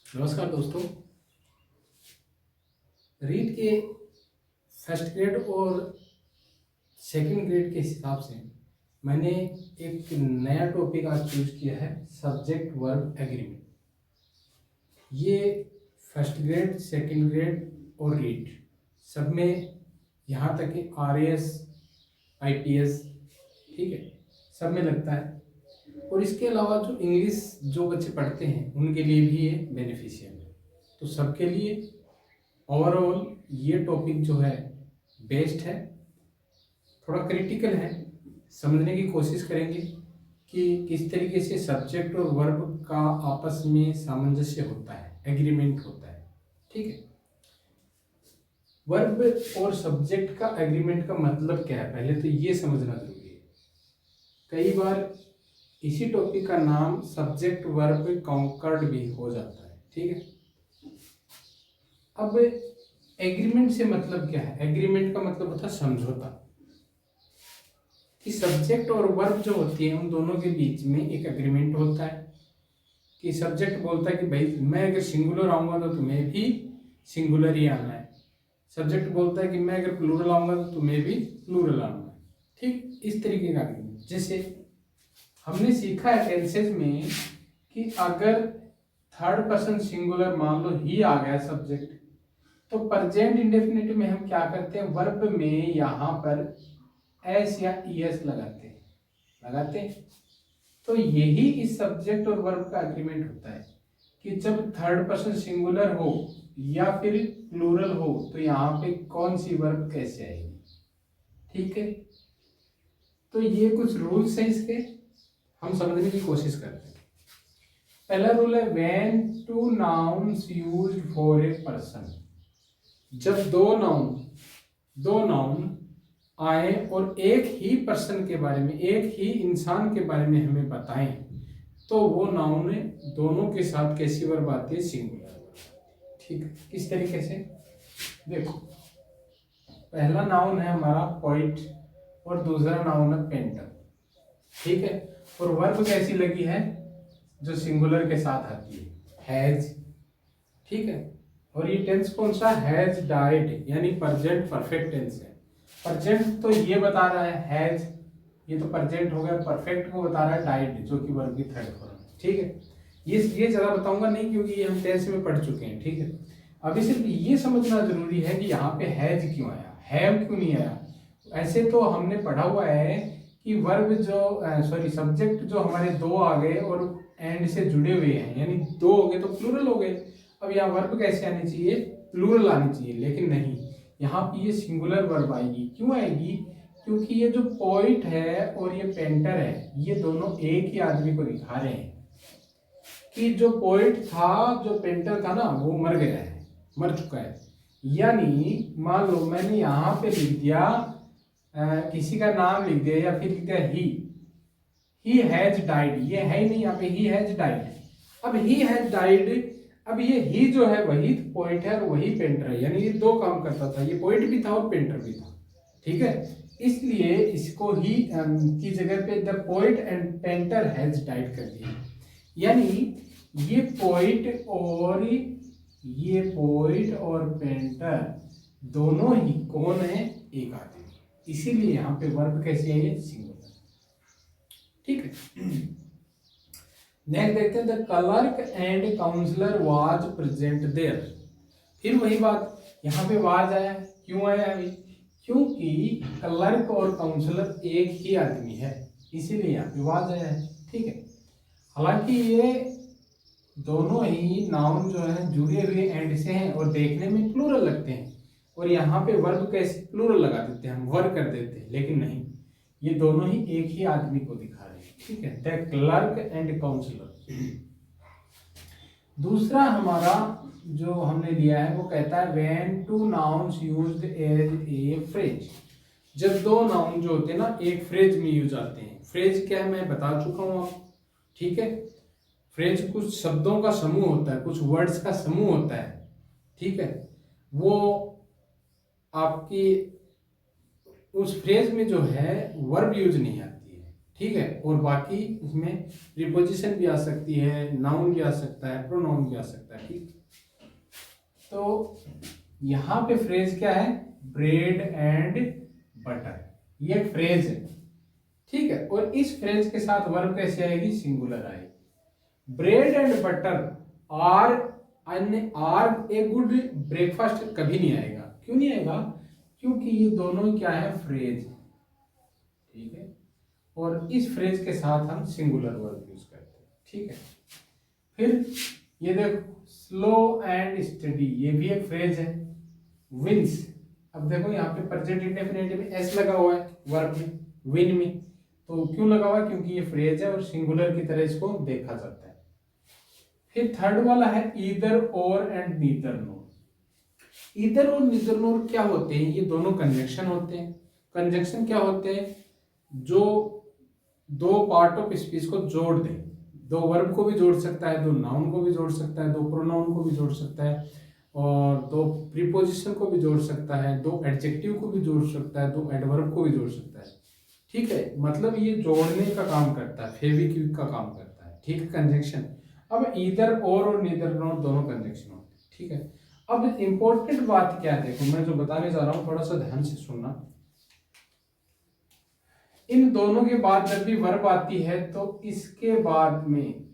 नमस्कार दोस्तों। रीट के फर्स्ट ग्रेड और सेकंड ग्रेड के हिसाब से मैंने एक नया टॉपिक आज चूज किया है, सब्जेक्ट वर्ब एग्रीमेंट। ये फर्स्ट ग्रेड, सेकंड ग्रेड और रीट सब में, यहाँ तक कि RAS, IPS, ठीक है, सब में लगता है। और इसके अलावा जो इंग्लिश जो बच्चे पढ़ते हैं उनके लिए भी ये बेनिफिशियल है। तो सबके लिए ओवरऑल ये टॉपिक जो है बेस्ट है, थोड़ा क्रिटिकल है। समझने की कोशिश करेंगे कि किस तरीके से सब्जेक्ट और वर्ब का आपस में सामंजस्य होता है, एग्रीमेंट होता है, ठीक है। वर्ब और सब्जेक्ट का एग्रीमेंट का मतलब क्या है, पहले तो ये समझना जरूरी है। कई बार इसी टॉपिक का नाम सब्जेक्ट वर्ब कॉन्कर्ड भी हो जाता है, ठीक है। अब एग्रीमेंट से मतलब क्या है? एग्रीमेंट का मतलब होता है समझौता, कि सब्जेक्ट और वर्ब जो होती है उन दोनों के बीच में एक एग्रीमेंट होता है। कि सब्जेक्ट बोलता है कि भाई मैं अगर सिंगुलर आऊंगा तो तुम्हें भी सिंगुलर ही आना है। सब्जेक्ट बोलता है कि मैं अगर प्लूरल आऊंगा तो तुम्हें भी प्लूरल आना है, ठीक। इस तरीके का एग्रीमेंट। जैसे हमने सीखा है टेंसेज में कि अगर थर्ड पर्सन सिंगुलर मान लो ही आ गया सब्जेक्ट, तो प्रेजेंट इंडेफिनिट में हम क्या करते हैं, वर्ब में यहाँ पर एस या ईएस लगाते हैं। तो यही इस सब्जेक्ट और वर्ब का एग्रीमेंट होता है कि जब थर्ड पर्सन सिंगुलर हो या फिर प्लूरल हो तो यहाँ पे कौन सी वर्ब कैसे आएगी, ठीक है। तो ये कुछ रूल्स हैं इसके, हम समझने की कोशिश करते हैं। पहला रूल है when two nouns used for a person. जब दो नाउन आए और एक ही पर्सन के बारे में, एक ही इंसान के बारे में हमें बताएं, तो वो नाउन दोनों के साथ कैसी वर्ब आती है, सिंगुलर, ठीक है। किस तरीके से देखो, पहला नाउन है हमारा पोइट और दूसरा नाउन है पेंटर, ठीक है। और वर्ब कैसी लगी है, जो सिंगुलर के साथ आती है, हैज, ठीक है। और ये टेंस कौन सा, हैज डाइड, यानी प्रेजेंट परफेक्ट टेंस है। प्रेजेंट तो ये बता रहा है हैज, ये तो प्रेजेंट हो गया। परफेक्ट को बता रहा है डाइड, जो कि वर्ब की थर्ड फॉर्म है, ठीक है। ये ज्यादा बताऊंगा नहीं, क्योंकि ये हम टेंस में पढ़ चुके हैं, ठीक है। अभी सिर्फ ये समझना जरूरी है कि यहाँ पे हैज क्यों आया, हैव क्यों नहीं आया। ऐसे तो हमने पढ़ा हुआ है कि वर्ब जो सब्जेक्ट जो हमारे दो आ गए और एंड से जुड़े हुए हैं, यानी दो हो गए तो प्लूरल हो गए। अब यहाँ वर्ब कैसे आनी चाहिए, प्लूरल आनी चाहिए, लेकिन नहीं, यहाँ पे ये सिंगुलर वर्ब आएगी। क्यों आएगी, क्योंकि ये जो पोइट है और ये पेंटर है, ये दोनों एक ही आदमी को दिखा रहे हैं कि जो पोइट था, जो पेंटर था ना, वो मर गया है, मर चुका है। यानी मान लो मैंने यहाँ पे लिख दिया किसी का नाम लिख दिया, या फिर लिख दिया ही हैज डाइड, ये है ही नहीं यहाँ पे, ही हैज डाइड। अब ही हैज डाइड, अब ये ही जो है वही पोइट है और वही पेंटर है, यानी ये दो काम करता था, ये पोइट भी था और पेंटर भी था, ठीक है। इसलिए इसको ही की जगह पे the poet and painter has died कर दिया। यानी ये पोइट और पेंटर दोनों ही कौन है, एक आदमी। इसीलिए यहाँ पे वर्ब कैसे है, सिंगुलर, ठीक है। नेक्स्ट देखते हैं, the clerk and counsellor was present there. फिर वही बात, यहाँ पे वाज आया, क्यों आया अभी, क्योंकि क्लर्क और काउंसलर एक ही आदमी है, इसीलिए यहाँ पे वाज आया है, ठीक है। हालांकि ये दोनों ही नाउन जो है जुड़े हुए एंड से हैं और देखने में प्लूरल लगते हैं, और यहाँ पे वर्ब कैसे प्लूरल लगा देते हैं, हम वर्क कर देते हैं, लेकिन नहीं, ये दोनों ही एक ही आदमी को दिखा रहे हैं, ठीक है। The clerk and counsellor. दूसरा हमारा जो हमने लिया है वो कहता है when two nouns used as a phrase. जब दो नाउन जो होते हैं ना एक फ्रेज में यूज आते हैं। फ्रेज क्या है मैं बता चुका हूं आपको, ठीक है। फ्रेज कुछ शब्दों का समूह होता है, कुछ वर्ड्स का समूह होता है, ठीक है। वो आपकी उस फ्रेज में जो है वर्ब यूज नहीं आती है, ठीक है। और बाकी इसमें प्रीपोजिशन भी आ सकती है, नाउन भी आ सकता है, प्रोनाउन भी आ सकता है। ठीक, तो यहाँ पे फ्रेज क्या है, ब्रेड एंड बटर, ये एक फ्रेज है। ठीक है, और इस फ्रेज के साथ वर्ब कैसे आएगी, सिंगुलर आएगी। Bread and butter are are a good breakfast कभी नहीं आएगा। क्यों नहीं आएगा, क्योंकि ये दोनों क्या है, फ्रेज। ठीक है, और इस फ्रेज के साथ हम सिंगुलर वर्ब यूज करते हैं। ठीक है, फिर ये देखो स्लो एंड स्टडी, ये भी एक फ्रेज है। विंस, अब देखो यहाँ पे प्रेजेंट इंडेफिनिट में एस लगा हुआ है वर्ब में, विन में, तो क्यों लगा हुआ है, क्योंकि ये फ्रेज है और सिंगुलर की तरह इसको देखा जाता है। फिर थर्ड वाला है ईदर और एंड नीदर नोर। ईदर और नीदर नोर क्या होते हैं, ये दोनों कंजंक्शन होते हैं। कंजंक्शन क्या होते हैं, जो दो पार्ट ऑफ स्पीच को जोड़ दें, दो वर्ब को भी जोड़ सकता है, दो नाउन को भी जोड़ सकता है, दो प्रोनाउन को भी जोड़ सकता है, और दो प्रीपोजिशन को भी जोड़ सकता है, दो एडजेक्टिव को भी जोड़ सकता है, दो एडवर्ब को भी जोड़ सकता है। ठीक है, मतलब ये जोड़ने का काम करता है, फेविक्विक का काम करता है। ठीक है, कंजंक्शन। अब ईदर और नीदर नोर दोनों कंजंक्शन होते हैं। ठीक है, अब इंपॉर्टेंट बात क्या है, देखो मैं जो बताने जा रहा हूं थोड़ा सा ध्यान से सुनना। इन दोनों के बाद जब भी वर्ब आती है तो इसके बाद में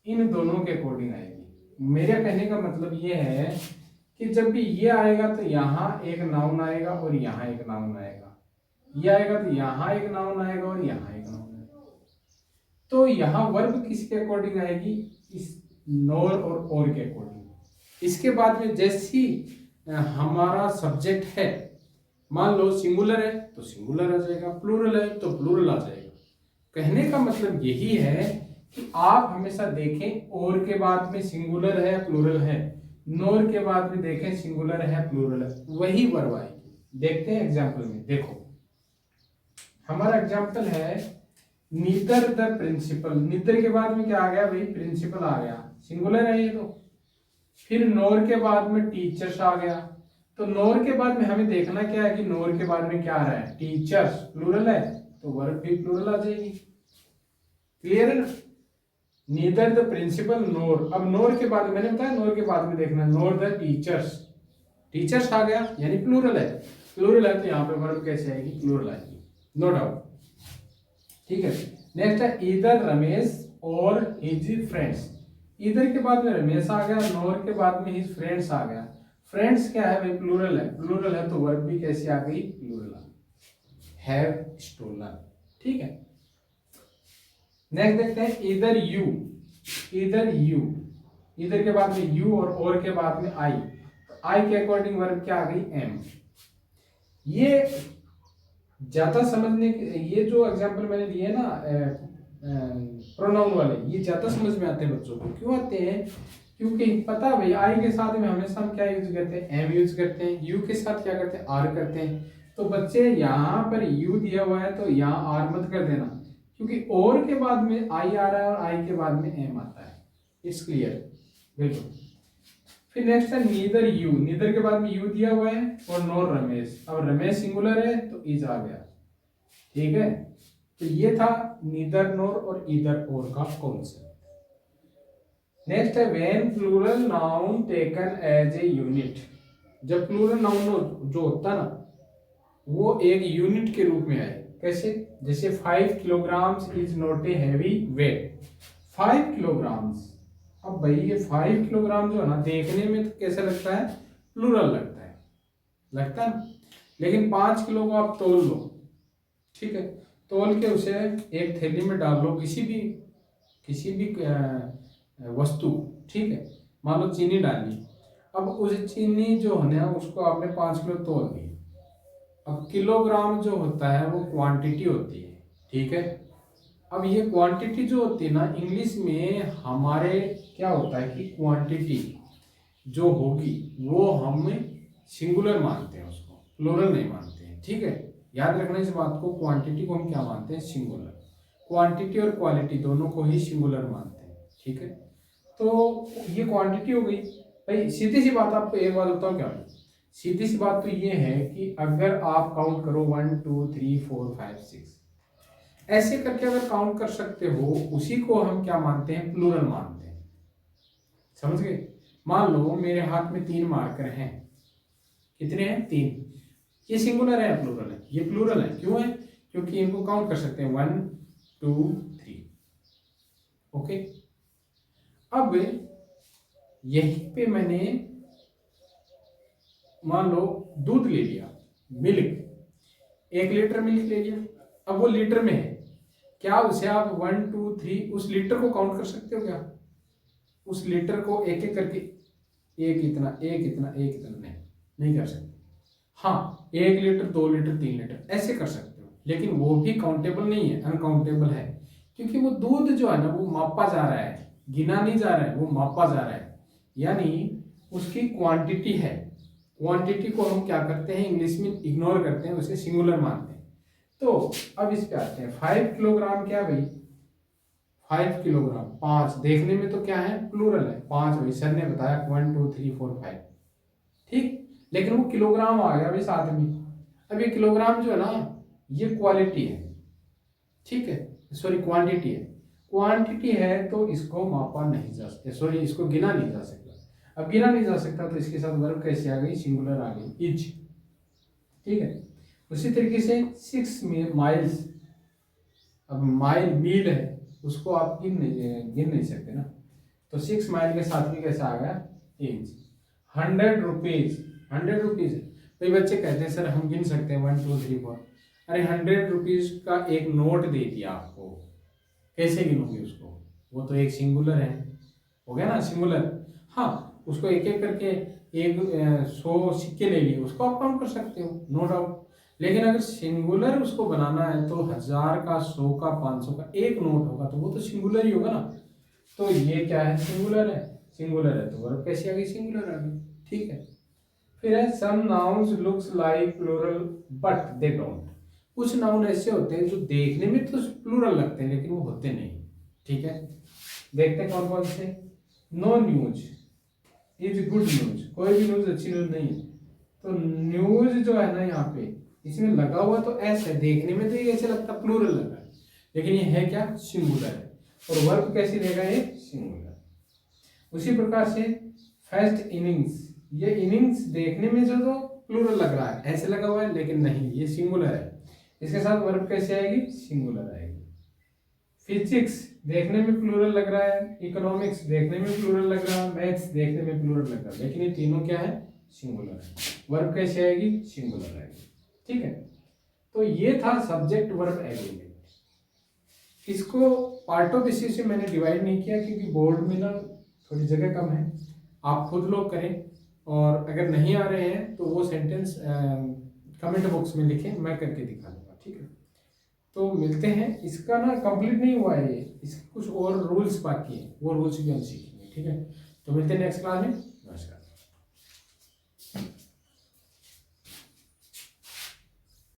इन दोनों के अकॉर्डिंग आएगी। मेरे कहने का मतलब ये है कि जब भी ये आएगा तो यहाँ एक नाउन आएगा और यहाँ एक नाउन आएगा, ये आएगा तो यहाँ एक नाउन आएगा और यहाँ एक नाउन आएगा। तो यहाँ वर्ब किसके अकॉर्डिंग आएगी, इस नोर और के अकॉर्डिंग। इसके बाद में जैसी हमारा सब्जेक्ट है, मान लो सिंगुलर है तो सिंगुलर आ जाएगा, प्लूरल है तो प्लूरल आ जाएगा। कहने का मतलब यही है कि आप हमेशा देखें और के बाद में सिंगुलर है प्लूरल है, नोर के बाद में देखें सिंगुलर है प्लूरल है, वही वर्ब आएगी। देखते हैं एग्जाम्पल में, देखो हमारा एग्जाम्पल है नीदर द प्रिंसिपल। नीदर के बाद में क्या आ गया भाई, प्रिंसिपल आ गया, सिंगुलर है ये तो। फिर नोर के बाद में टीचर्स आ गया, तो नोर के बाद में हमें देखना क्या है कि नोर के बाद में क्या आ रहा है, टीचर्स, प्लूरल है तो वर्ब भी प्लूरल आ जाएगी। क्लियर है ना, नीदर द प्रिंसिपल नोर। अब नोर के बाद मैंने बताया नोर के बाद में देखना नोर द टीचर्स, टीचर्स आ गया यानी प्लूरल है, प्लूरल है तो यहाँ पे वर्ब कैसे आएगी, प्लूरल आएगी, नो डाउट। ठीक है, नेक्स्ट है इधर रमेश और हिज फ्रेंड्स। इधर के बाद में रमेश आ गया, नोर के बाद में हिज फ्रेंड्स आ गया। फ्रेंड्स क्या है भाई, प्लूरल है, प्लूरल है तो वर्ब भी कैसे आ गई, प्लूरल आ गई, हैव स्टोलन। ठीक है, नेक्स्ट देखते हैं इधर यू, इधर यू, इधर के बाद में यू और के बाद में आई, तो आई के अकॉर्डिंग वर्ब क्या आ गई, एम। ये ज्यादा समझने के, ये जो एग्जांपल मैंने लिए ना प्रोनाउन वाले, ये ज्यादा समझ में आते हैं बच्चों को। क्यों आते हैं, क्योंकि पता है भाई आई के साथ में हमेशा हम क्या यूज करते हैं, एम यूज करते हैं, यू के साथ क्या करते हैं, आर करते हैं। तो बच्चे यहाँ पर यू दिया हुआ है तो यहाँ आर मत कर देना, क्योंकि और के बाद में आई आ रहा है और आई के बाद में एम आता है। इट्स क्लियर, बिल्कुल। फिर नेक्स्ट है नीदर यू, नीदर के बाद में यू दिया हुआ है और नोर रमेश। अब रमेश सिंगुलर है तो इज आ गया। ठीक है, तो ये था नीदर नोर और इधर और का कॉन्सेप्ट। नेक्स्ट है when plural noun taken as a unit. जब प्लूरल नाउन जो होता ना वो एक यूनिट के रूप में आए, कैसे, जैसे 5 kilograms is not a heavy weight, 5 kilograms. अब भाई ये 5 किलोग्राम जो है ना देखने में तो कैसा लगता है, प्लूरल लगता है, लगता है ना, लेकिन 5 किलो को आप तोल लो, ठीक है, तोल के उसे एक थैली में डाल लो, किसी भी वस्तु, ठीक है, मान लो चीनी डाली। अब उस चीनी जो है ना उसको आपने 5 किलो तोल दी। अब किलोग्राम जो होता है वो क्वांटिटी होती है, ठीक है। अब ये क्वांटिटी जो होती है ना इंग्लिश में हमारे क्या होता है कि क्वांटिटी जो होगी वो हम सिंगुलर मानते हैं, उसको प्लूरल नहीं मानते हैं। ठीक है, याद रखना इस बात को, क्वांटिटी को हम क्या मानते हैं, सिंगुलर। क्वांटिटी और क्वालिटी दोनों को ही सिंगुलर मानते हैं। ठीक है, तो ये क्वांटिटी हो गई भाई। सीधी सी बात आपको एक बात बताऊं क्या, सीधी सी बात तो ये है कि अगर आप काउंट करो 1 2 3 4 5 6, ऐसे करके अगर काउंट कर सकते हो, उसी को हम क्या मानते हैं, प्लूरल मानते हैं। समझ गए। मान लो मेरे हाथ में 3 मार्कर हैं, कितने हैं, 3। ये सिंगुलर है या प्लूरल है, ये प्लूरल है। क्यों है, क्योंकि इनको काउंट कर सकते हैं 1 2 3। ओके, अब यहीं पे मैंने मान लो दूध ले लिया, मिल्क, 1 लीटर मिल्क ले लिया। अब वो लीटर में है, क्या उसे आप 1 2 3 उस लीटर को काउंट कर सकते हो क्या? उस लीटर को एक एक करके, एक इतना, एक इतना, एक इतना, नहीं कर सकते। हाँ, 1 लीटर 2 लीटर 3 लीटर ऐसे कर सकते हो, लेकिन वो भी काउंटेबल नहीं है, अनकाउंटेबल है। क्योंकि वो दूध जो है ना, वो मापा जा रहा है, गिना नहीं जा रहा है, वो मापा जा रहा है, यानी उसकी क्वांटिटी है। क्वांटिटी को हम क्या करते हैं, इंग्लिश में इग्नोर करते हैं, उसे सिंगुलर मानते हैं। तो अब इस पे आते हैं, 5 किलोग्राम क्या भाई, 5 किलोग्राम, 5 देखने में तो क्या है, प्लूरल है, 5 भाई सर ने बताया 1 2 3 4 5, ठीक। लेकिन वो किलोग्राम आ गया भाई साथ में। अब ये किलोग्राम जो है ना, ये क्वालिटी है, ठीक है, सॉरी क्वांटिटी है। क्वांटिटी है तो इसको मापा नहीं जा सकता, सॉरी इसको गिना नहीं जा सकता। अब गिना नहीं जा सकता तो इसके साथ वर्ब कैसे आ गई, सिंगुलर आ गई, इज, ठीक है। उसी तरीके से 6 माइल्स, अब माइल मील है, उसको आप गिन नहीं सकते ना, तो 6 माइल के साथ भी कैसा आ गया, इंच। 100 रुपीज, 100 रुपीज है। कई बच्चे कहते हैं सर हम गिन सकते हैं 1 2 3 4। अरे 100 रुपीज का एक नोट दे दिया आपको, कैसे गिनोगे उसको, वो तो एक सिंगुलर है, हो गया ना सिंगुलर। हाँ, उसको एक एक करके, एक 100 सिक्के ले लिए, उसको आप काउंट कर सकते हो, नो डाउट। लेकिन अगर सिंगुलर उसको बनाना है तो 1000 का, 100 का, 500 का एक नोट होगा, तो वो तो सिंगुलर ही होगा ना। तो ये क्या है, सिंगुलर है, सिंगुलर है तो वर्ब कैसे आ गई, सिंगुलर आ गई, ठीक है। फिर है some nouns looks like plural but they don't. कुछ नाउन ऐसे होते हैं जो देखने में तो प्लूरल लगते हैं लेकिन वो होते नहीं, ठीक है। देखते हैं कौन कौन से। No news is good news, कोई भी न्यूज अच्छी न्यूज नहीं है। तो न्यूज जो है ना यहाँ पे, इसमें लगा हुआ तो एस है, देखने में तो ये ऐसे लगता प्लूरल लग रहा है, लेकिन ये है क्या, सिंगुलर है। और वर्ब कैसे देगा, ये सिंगुलर। उसी प्रकार से फर्स्ट इनिंग्स, ये इनिंग्स देखने में जो तो प्लूरल लग रहा है, ऐसे लगा हुआ है, लेकिन नहीं, ये सिंगुलर है। इसके साथ वर्ब कैसे आएगी, सिंगुलर आएगी। फिजिक्स देखने में प्लूरल लग रहा है, इकोनॉमिक्स देखने में प्लूरल लग रहा है, मैथ्स देखने में प्लूरल लग रहा है, लेकिन ये तीनों क्या है, सिंगुलर है। वर्ब कैसे आएगी, सिंगुलर आएगी, ठीक है। तो ये था सब्जेक्ट वर्ब एग्रीमेंट। इसको पार्ट ऑफ इसी से मैंने डिवाइड नहीं किया क्योंकि बोर्ड में ना थोड़ी जगह कम है, आप खुद लोग करें। और अगर नहीं आ रहे हैं तो वो सेंटेंस कमेंट बॉक्स में लिखें, मैं करके दिखा दूंगा, ठीक है। तो मिलते हैं, इसका ना कंप्लीट नहीं हुआ है ये, इसके कुछ और रूल्स बाकी हैं, वो रूल्स भी हम सीखेंगे, ठीक है। तो मिलते हैं नेक्स्ट क्लास में, नमस्कार।